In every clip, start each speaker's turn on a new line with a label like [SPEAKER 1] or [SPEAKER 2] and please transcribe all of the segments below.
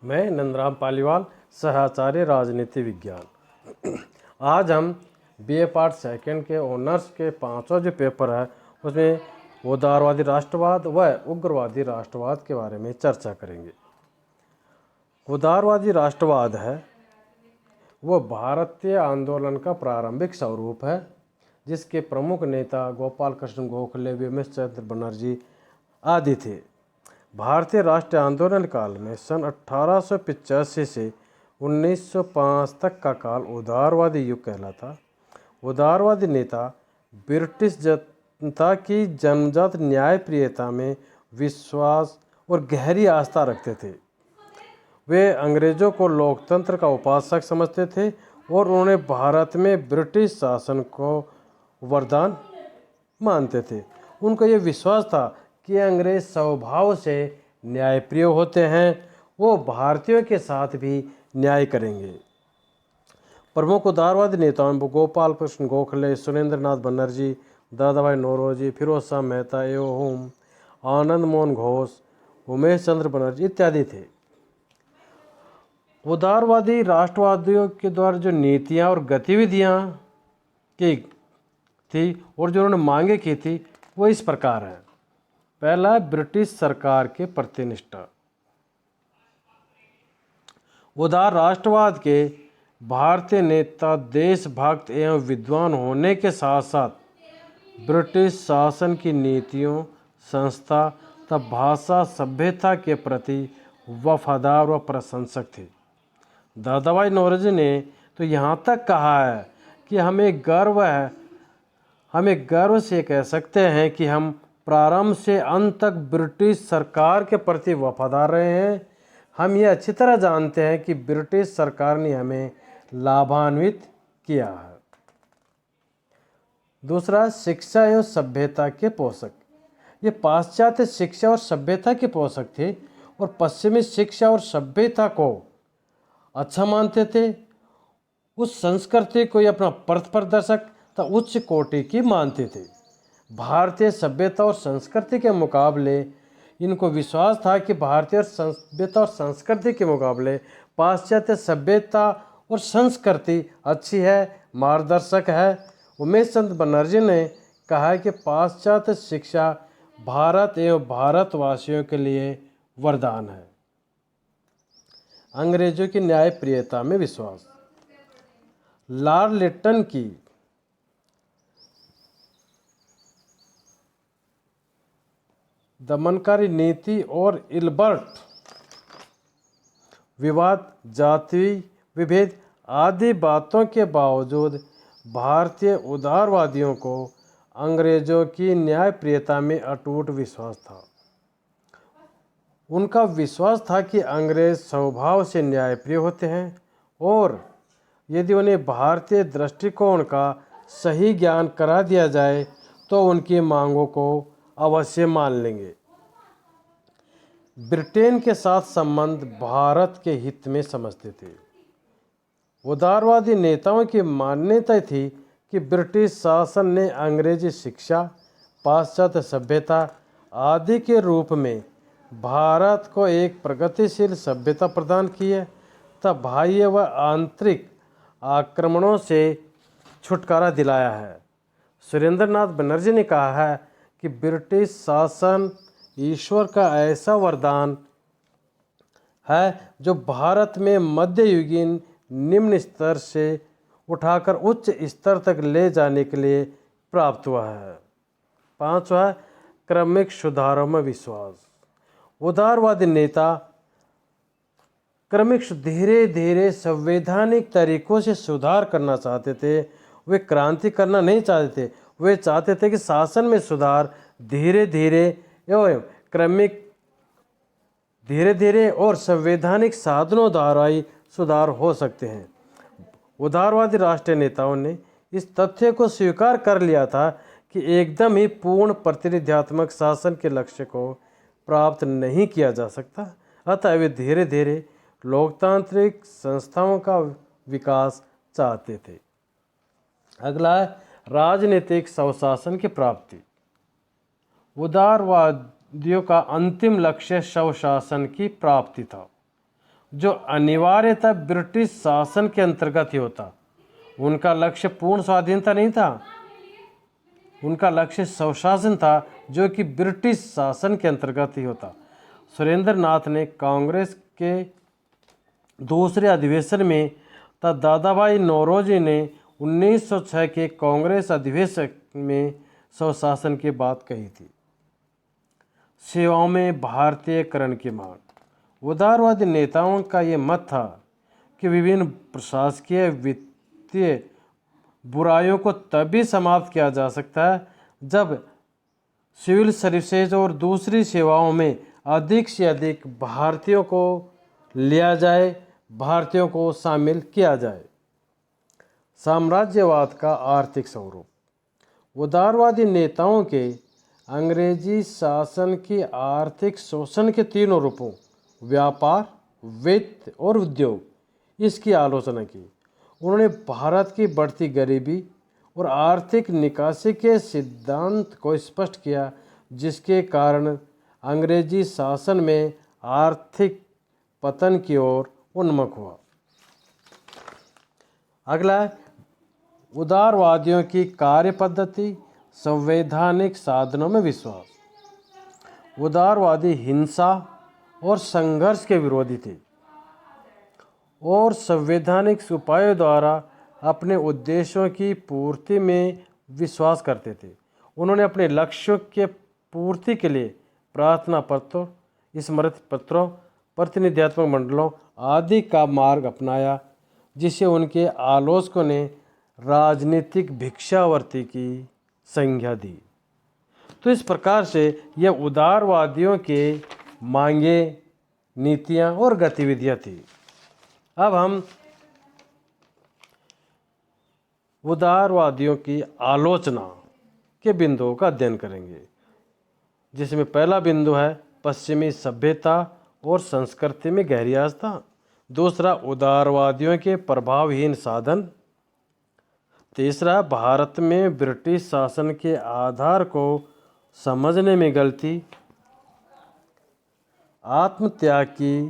[SPEAKER 1] मैं नंदराम पालीवाल, सहाचार्य राजनीति विज्ञान। आज हम बीए पार्ट सेकंड के ऑनर्स के 5वां जो पेपर है उसमें उदारवादी राष्ट्रवाद व उग्रवादी राष्ट्रवाद के बारे में चर्चा करेंगे। उदारवादी राष्ट्रवाद है वह भारतीय आंदोलन का प्रारंभिक स्वरूप है, जिसके प्रमुख नेता गोपाल कृष्ण गोखले, बिमल चंद्र बनर्जी आदि थे। भारतीय राष्ट्रीय आंदोलन काल में सन 1885 से 1905 तक का काल उदारवादी युग कहलाता। उदारवादी नेता ब्रिटिश जनता की जन्मजात न्यायप्रियता में विश्वास और गहरी आस्था रखते थे। वे अंग्रेजों को लोकतंत्र का उपासक समझते थे और उन्होंने भारत में ब्रिटिश शासन को वरदान मानते थे। उनका ये विश्वास था कि अंग्रेज स्वभाव से न्यायप्रिय होते हैं, वो भारतीयों के साथ भी न्याय करेंगे। प्रमुख उदारवादी नेताओं में गोपाल कृष्ण गोखले, सुरेंद्र नाथ बनर्जी, दादाभाई नौरोजी, फिरोज शाह मेहता एवं आनंद मोहन घोष, उमेश चंद्र बनर्जी इत्यादि थे। उदारवादी राष्ट्रवादियों के द्वारा जो नीतियाँ और गतिविधियाँ की थी और जो उन्होंने मांगे की थी वो इस प्रकार है। पहला, ब्रिटिश सरकार के प्रति निष्ठा। उदार राष्ट्रवाद के भारतीय नेता देशभक्त एवं विद्वान होने के साथ साथ ब्रिटिश शासन की नीतियों, संस्था तथा भाषा सभ्यता के प्रति वफादार व प्रशंसक थे। दादाभाई नौरोजी ने तो यहाँ तक कहा है कि हमें गर्व से कह सकते हैं कि हम प्रारंभ से अंत तक ब्रिटिश सरकार के प्रति वफादार रहे हैं। हम ये अच्छी तरह जानते हैं कि ब्रिटिश सरकार ने हमें लाभान्वित किया है। दूसरा, शिक्षा एवं सभ्यता के पोषक। ये पाश्चात्य शिक्षा और सभ्यता के पोषक थे और पश्चिमी शिक्षा और सभ्यता को अच्छा मानते थे। उस संस्कृति को अपना पथ प्रदर्शक तथा उच्च कोटि की मानते थे। भारतीय सभ्यता और संस्कृति के मुकाबले इनको विश्वास था कि भारतीय सभ्यता और संस्कृति के मुकाबले पाश्चात्य सभ्यता और संस्कृति अच्छी है, मार्गदर्शक है। उमेश चंद्र बनर्जी ने कहा है कि पाश्चात्य शिक्षा भारत एवं भारतवासियों के लिए वरदान है। अंग्रेजों की न्यायप्रियता में विश्वास। लॉर्ड लिटन की दमनकारी नीति और इल्बर्ट विवाद, जाति विभेद आदि बातों के बावजूद भारतीय उदारवादियों को अंग्रेजों की न्यायप्रियता में अटूट विश्वास था। उनका विश्वास था कि अंग्रेज स्वभाव से न्यायप्रिय होते हैं और यदि उन्हें भारतीय दृष्टिकोण का सही ज्ञान करा दिया जाए तो उनकी मांगों को अवश्य मान लेंगे। ब्रिटेन के साथ संबंध भारत के हित में समझते थे। उदारवादी नेताओं की मान्यता थी कि ब्रिटिश शासन ने अंग्रेजी शिक्षा, पाश्चात्य सभ्यता आदि के रूप में भारत को एक प्रगतिशील सभ्यता प्रदान की है तथा बाह्य व आंतरिक आक्रमणों से छुटकारा दिलाया है। सुरेंद्र नाथ बनर्जी ने कहा है कि ब्रिटिश शासन ईश्वर का ऐसा वरदान है जो भारत में मध्ययुगीन निम्न स्तर से उठाकर उच्च स्तर तक ले जाने के लिए प्राप्त हुआ है। पांचवा, क्रमिक सुधारों में विश्वास। उदारवादी नेता क्रमिक धीरे धीरे संवैधानिक तरीकों से सुधार करना चाहते थे। वे क्रांति करना नहीं चाहते थे, वे चाहते थे कि शासन में सुधार धीरे धीरे एवं क्रमिक धीरे धीरे और संवैधानिक साधनों द्वारा ही सुधार हो सकते हैं। उदारवादी राष्ट्रीय नेताओं ने इस तथ्य को स्वीकार कर लिया था कि एकदम ही पूर्ण प्रतिनिध्यात्मक शासन के लक्ष्य को प्राप्त नहीं किया जा सकता, अतः वे धीरे धीरे लोकतांत्रिक संस्थाओं का विकास चाहते थे। अगला है राजनीतिक स्वशासन की प्राप्ति। उदारवादियों का अंतिम लक्ष्य स्वशासन की प्राप्ति था। जो अनिवार्यतः ब्रिटिश शासन के अंतर्गत ही होता। उनका लक्ष्य पूर्ण स्वाधीनता नहीं था, उनका लक्ष्य स्वशासन था, जो कि ब्रिटिश शासन के अंतर्गत ही होता। सुरेंद्र नाथ ने कांग्रेस के दूसरे अधिवेशन में तथा दादाभाई नौरोजी ने 1906 के कांग्रेस अधिवेशन में स्वशासन की बात कही थी। सेवाओं में भारतीयकरण की मांग। उदारवादी नेताओं का ये मत था कि विभिन्न प्रशासकीय वित्तीय बुराइयों को तभी समाप्त किया जा सकता है जब सिविल सर्विसेज और दूसरी सेवाओं में अधिक से अधिक भारतीयों को लिया जाए, भारतीयों को शामिल किया जाए। साम्राज्यवाद का आर्थिक स्वरूप। उदारवादी नेताओं के अंग्रेजी शासन की आर्थिक शोषण के तीनों रूपों व्यापार, वित्त और उद्योग इसकी आलोचना की। उन्होंने भारत की बढ़ती गरीबी और आर्थिक निकासी के सिद्धांत को स्पष्ट किया, जिसके कारण अंग्रेजी शासन में आर्थिक पतन की ओर उन्मुख हुआ। अगला है उदारवादियों की कार्य पद्धति, संवैधानिक साधनों में विश्वास। उदारवादी हिंसा और संघर्ष के विरोधी थे और संवैधानिक उपायों द्वारा अपने उद्देश्यों की पूर्ति में विश्वास करते थे। उन्होंने अपने लक्ष्यों के पूर्ति के लिए प्रार्थना पत्रों, स्मृति पत्रों, प्रतिनिधित्व मंडलों आदि का मार्ग अपनाया, जिसे उनके आलोचकों ने राजनीतिक भिक्षावृत्ति की संज्ञा दी। तो इस प्रकार से यह उदारवादियों के मांगे, नीतियां और गतिविधियां थी। अब हम उदारवादियों की आलोचना के बिंदुओं का अध्ययन करेंगे, जिसमें पहला बिंदु है पश्चिमी सभ्यता और संस्कृति में गहरी आस्था। दूसरा, उदारवादियों के प्रभावहीन साधन। तीसरा, भारत में ब्रिटिश शासन के आधार को समझने में गलती। आत्मत्याग की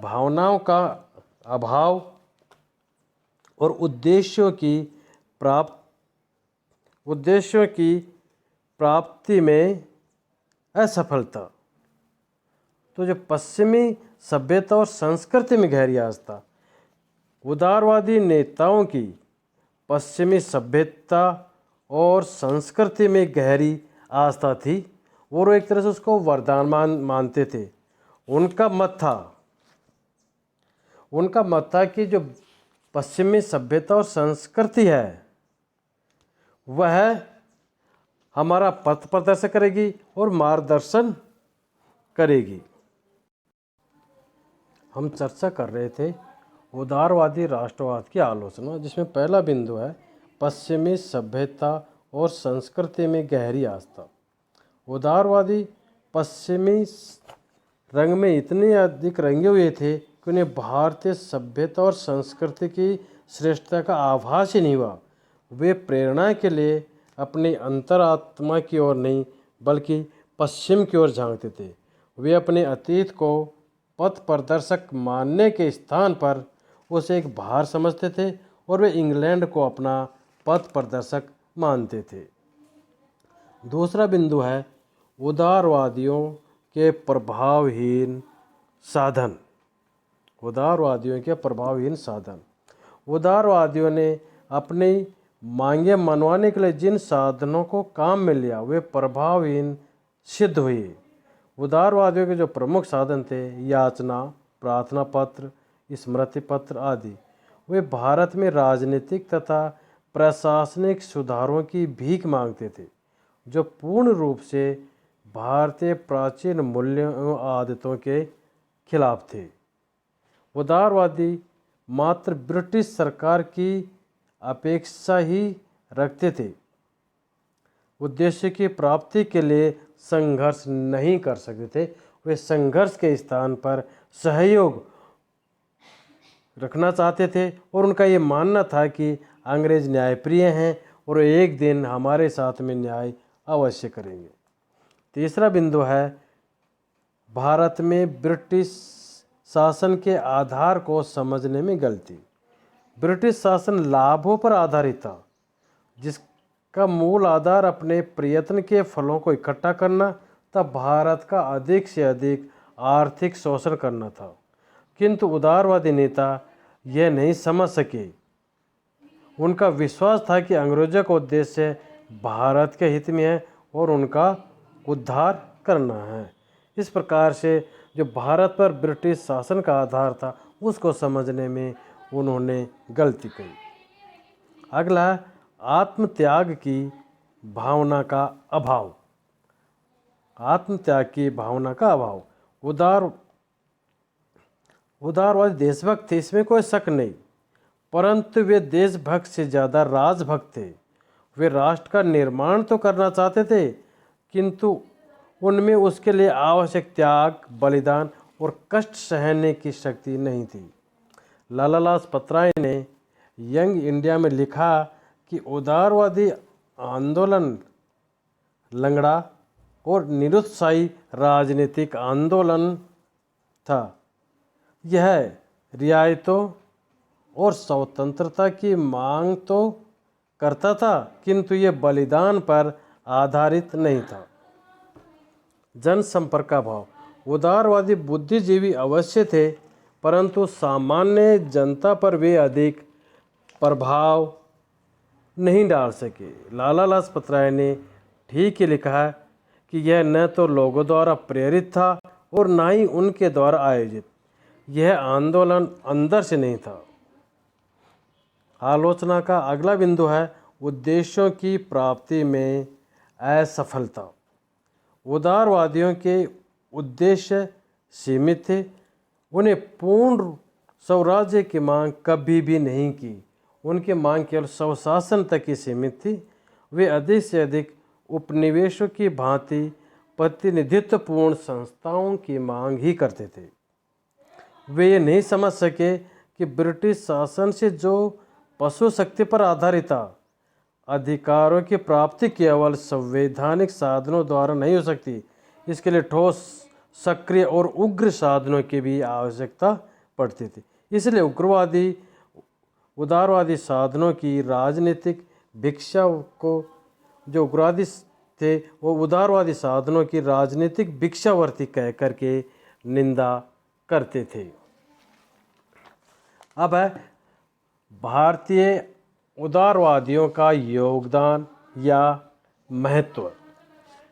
[SPEAKER 1] भावनाओं का अभाव और उद्देश्यों की प्राप्ति में असफलता। तो जो पश्चिमी सभ्यता और संस्कृति में गहरी आस्था, उदारवादी नेताओं की पश्चिमी सभ्यता और संस्कृति में गहरी आस्था थी और वो एक तरह से उसको वरदान मानते थे। उनका मत था कि जो पश्चिमी सभ्यता और संस्कृति है वह हमारा पथ प्रदर्शन करेगी और मार्गदर्शन करेगी। हम चर्चा कर रहे थे उदारवादी राष्ट्रवाद की आलोचना, जिसमें पहला बिंदु है पश्चिमी सभ्यता और संस्कृति में गहरी आस्था। उदारवादी पश्चिमी रंग में इतने अधिक रंगे हुए थे कि उन्हें भारतीय सभ्यता और संस्कृति की श्रेष्ठता का आभास ही नहीं हुआ। वे प्रेरणा के लिए अपनी अंतरात्मा की ओर नहीं बल्कि पश्चिम की ओर झांकते थे। वे अपने अतीत को पथ प्रदर्शक मानने के स्थान पर उसे एक भार समझते थे और वे इंग्लैंड को अपना पथ प्रदर्शक मानते थे। दूसरा बिंदु है उदारवादियों के प्रभावहीन साधन। उदारवादियों के प्रभावहीन साधन। उदारवादियों ने अपनी मांगे मनवाने के लिए जिन साधनों को काम में लिया वे प्रभावहीन सिद्ध हुए। उदारवादियों के जो प्रमुख साधन थे याचना, प्रार्थना पत्र, स्मृति पत्र आदि, वे भारत में राजनीतिक तथा प्रशासनिक सुधारों की भीख मांगते थे, जो पूर्ण रूप से भारतीय प्राचीन मूल्यों एवं आदतों के खिलाफ थे। उदारवादी मात्र ब्रिटिश सरकार की अपेक्षा ही रखते थे, उद्देश्य की प्राप्ति के लिए संघर्ष नहीं कर सकते थे। वे संघर्ष के स्थान पर सहयोग रखना चाहते थे और उनका ये मानना था कि अंग्रेज न्यायप्रिय हैं और एक दिन हमारे साथ में न्याय अवश्य करेंगे। तीसरा बिंदु है भारत में ब्रिटिश शासन के आधार को समझने में गलती। ब्रिटिश शासन लाभों पर आधारित था, जिसका मूल आधार अपने प्रयत्न के फलों को इकट्ठा करना तथा भारत का अधिक से अधिक आर्थिक शोषण करना था। किंतु उदारवादी नेता यह नहीं समझ सके। उनका विश्वास था कि अंग्रेजों का उद्देश्य भारत के हित में है और उनका उद्धार करना है। इस प्रकार से जो भारत पर ब्रिटिश शासन का आधार था, उसको समझने में उन्होंने गलती की। अगला, आत्मत्याग की भावना का अभाव। आत्मत्याग की भावना का अभाव। उदारवादी देशभक्त थे, इसमें कोई शक नहीं, परंतु वे देशभक्त से ज़्यादा राजभक्त थे। वे राष्ट्र का निर्माण तो करना चाहते थे, किंतु उनमें उसके लिए आवश्यक त्याग, बलिदान और कष्ट सहने की शक्ति नहीं थी। लाला लाजपत राय ने यंग इंडिया में लिखा कि उदारवादी आंदोलन लंगड़ा और निरुत्साही राजनीतिक आंदोलन था। यह रियायतों और स्वतंत्रता की मांग तो करता था, किंतु ये बलिदान पर आधारित नहीं था। जनसंपर्क का भाव। उदारवादी बुद्धिजीवी अवश्य थे, परंतु सामान्य जनता पर वे अधिक प्रभाव नहीं डाल सके। लाला लाजपत राय ने ठीक ही लिखा है कि यह न तो लोगों द्वारा प्रेरित था और न ही उनके द्वारा आयोजित। यह आंदोलन अंदर से नहीं था। आलोचना का अगला बिंदु है उद्देश्यों की प्राप्ति में असफलता। उदारवादियों के उद्देश्य सीमित थे। उन्हें पूर्ण स्वराज्य की मांग कभी भी नहीं की। उनकी मांग केवल स्वशासन तक ही सीमित थी। वे अधिक से अधिक उपनिवेशों की भांति प्रतिनिधित्वपूर्ण संस्थाओं की मांग ही करते थे। वे ये नहीं समझ सके कि ब्रिटिश शासन से जो पशु शक्ति पर आधारित था, अधिकारों की प्राप्ति केवल संवैधानिक साधनों द्वारा नहीं हो सकती। इसके लिए ठोस, सक्रिय और उग्र साधनों की भी आवश्यकता पड़ती थी। इसलिए उदारवादी साधनों की राजनीतिक भिक्षा को जो उग्रवादी थे, वो उदारवादी साधनों की राजनीतिक भिक्षावर्ती कह करके निंदा करते थे। अब है भारतीय उदारवादियों का योगदान या महत्व,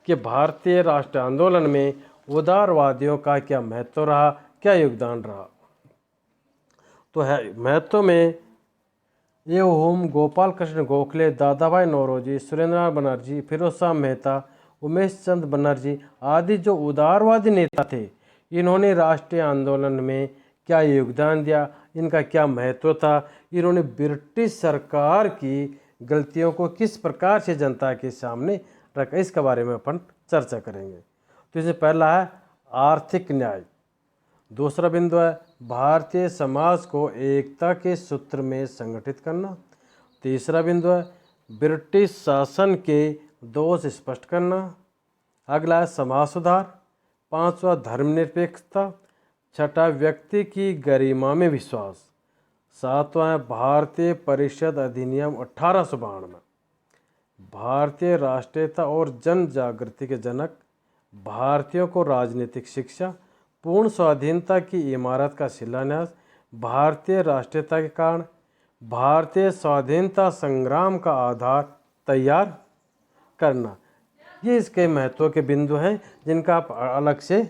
[SPEAKER 1] कि भारतीय राष्ट्रीय आंदोलन में उदारवादियों का क्या महत्व रहा, क्या योगदान रहा। तो है महत्व में ये होम गोपाल कृष्ण गोखले, दादाभाई नौरोजी, सुरेंद्रनाथ बनर्जी, फिरोज शाह मेहता, उमेश चंद बनर्जी आदि जो उदारवादी नेता थे, इन्होंने राष्ट्रीय आंदोलन में क्या योगदान दिया, इनका क्या महत्व था, इन्होंने ब्रिटिश सरकार की गलतियों को किस प्रकार से जनता के सामने रखा, इसके बारे में अपन चर्चा करेंगे। तो इसमें पहला है आर्थिक न्याय। दूसरा बिंदु है भारतीय समाज को एकता के सूत्र में संगठित करना। तीसरा बिंदु है ब्रिटिश शासन के दोष स्पष्ट करना। अगला है समाज सुधार। पांचवा धर्मनिरपेक्षता। छठा व्यक्ति की गरिमा में विश्वास। सातवां है भारतीय परिषद अधिनियम 1892। भारतीय राष्ट्रीयता और जन जागृति के जनक। भारतीयों को राजनीतिक शिक्षा। पूर्ण स्वाधीनता की इमारत का शिलान्यास। भारतीय राष्ट्रीयता के कारण भारतीय स्वाधीनता संग्राम का आधार तैयार करना। ये इसके महत्व के बिंदु हैं जिनका आप अलग से